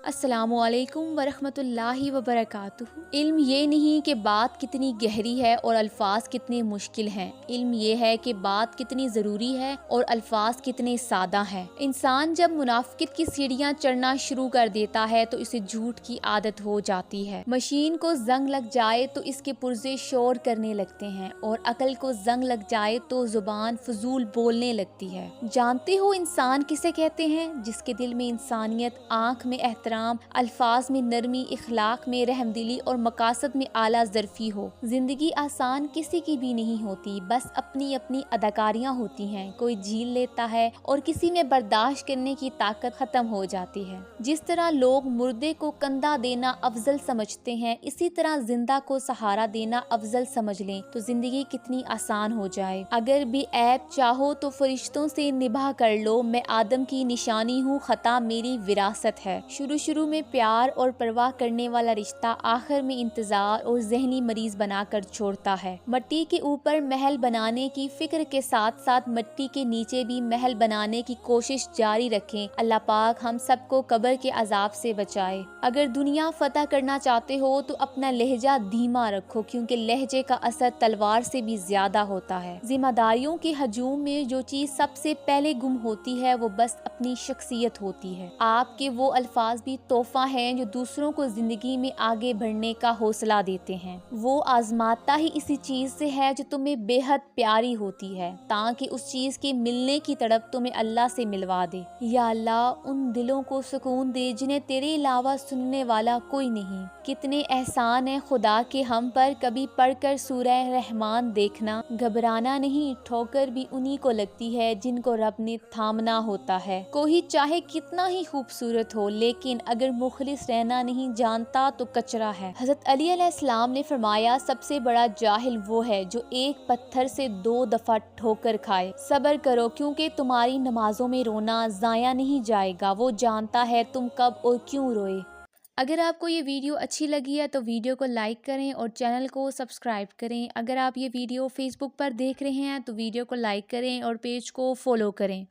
السلام علیکم ورحمۃ اللہ وبرکاتہ۔ علم یہ نہیں کہ بات کتنی گہری ہے اور الفاظ کتنے مشکل ہیں، علم یہ ہے کہ بات کتنی ضروری ہے اور الفاظ کتنے سادہ ہیں۔ انسان جب منافقت کی سیڑھیاں چڑھنا شروع کر دیتا ہے تو اسے جھوٹ کی عادت ہو جاتی ہے۔ مشین کو زنگ لگ جائے تو اس کے پرزے شور کرنے لگتے ہیں اور عقل کو زنگ لگ جائے تو زبان فضول بولنے لگتی ہے۔ جانتے ہو انسان کسے کہتے ہیں؟ جس کے دل میں انسانیت، آنکھ میں احترام، الفاظ میں نرمی، اخلاق میں رحم دلی اور مقاصد میں اعلیٰ ظرفی ہو۔ زندگی آسان کسی کی بھی نہیں ہوتی، بس اپنی اپنی اداکاریاں ہوتی ہیں۔ کوئی جھیل لیتا ہے اور کسی میں برداشت کرنے کی طاقت ختم ہو جاتی ہے۔ جس طرح لوگ مردے کو کندھا دینا افضل سمجھتے ہیں، اسی طرح زندہ کو سہارا دینا افضل سمجھ لیں تو زندگی کتنی آسان ہو جائے۔ اگر بھی عیب چاہو تو فرشتوں سے نباہ کر لو، میں آدم کی نشانی ہوں، خطا میری وراثت ہے۔ شروع میں پیار اور پرواہ کرنے والا رشتہ آخر میں انتظار اور ذہنی مریض بنا کر چھوڑتا ہے۔ مٹی کے اوپر محل بنانے کی فکر کے ساتھ ساتھ مٹی کے نیچے بھی محل بنانے کی کوشش جاری رکھیں۔ اللہ پاک ہم سب کو قبر کے عذاب سے بچائے۔ اگر دنیا فتح کرنا چاہتے ہو تو اپنا لہجہ دھیما رکھو، کیونکہ لہجے کا اثر تلوار سے بھی زیادہ ہوتا ہے۔ ذمہ داریوں کے ہجوم میں جو چیز سب سے پہلے گم ہوتی ہے وہ بس اپنی شخصیت ہوتی ہے۔ آپ کے وہ الفاظ بھی تحفہ ہیں جو دوسروں کو زندگی میں آگے بڑھنے کا حوصلہ دیتے ہیں۔ وہ آزماتا ہی اسی چیز سے ہے جو تمہیں بے حد پیاری ہوتی ہے، تاکہ اس چیز کے ملنے کی تڑپ تمہیں اللہ سے ملوا دے۔ یا اللہ ان دلوں کو سکون دے جنہیں تیرے علاوہ سننے والا کوئی نہیں۔ کتنے احسان ہیں خدا کے ہم پر، کبھی پڑھ کر سورہ رحمان دیکھنا۔ گھبرانا نہیں، ٹھوکر بھی انہی کو لگتی ہے جن کو رب نے تھامنا ہوتا ہے۔ کوئی چاہے کتنا ہی خوبصورت ہو لیکن اگر مخلص رہنا نہیں جانتا تو کچرا ہے۔ حضرت علی علیہ السلام نے فرمایا، سب سے بڑا جاہل وہ ہے جو ایک پتھر سے 2 دفعہ ٹھوکر کھائے۔ صبر کرو کیونکہ تمہاری نمازوں میں رونا ضائع نہیں جائے گا، وہ جانتا ہے تم کب اور کیوں روئے۔ اگر آپ کو یہ ویڈیو اچھی لگی ہے تو ویڈیو کو لائک کریں اور چینل کو سبسکرائب کریں۔ اگر آپ یہ ویڈیو فیس بک پر دیکھ رہے ہیں تو ویڈیو کو لائک کریں اور پیج کو فالو کریں۔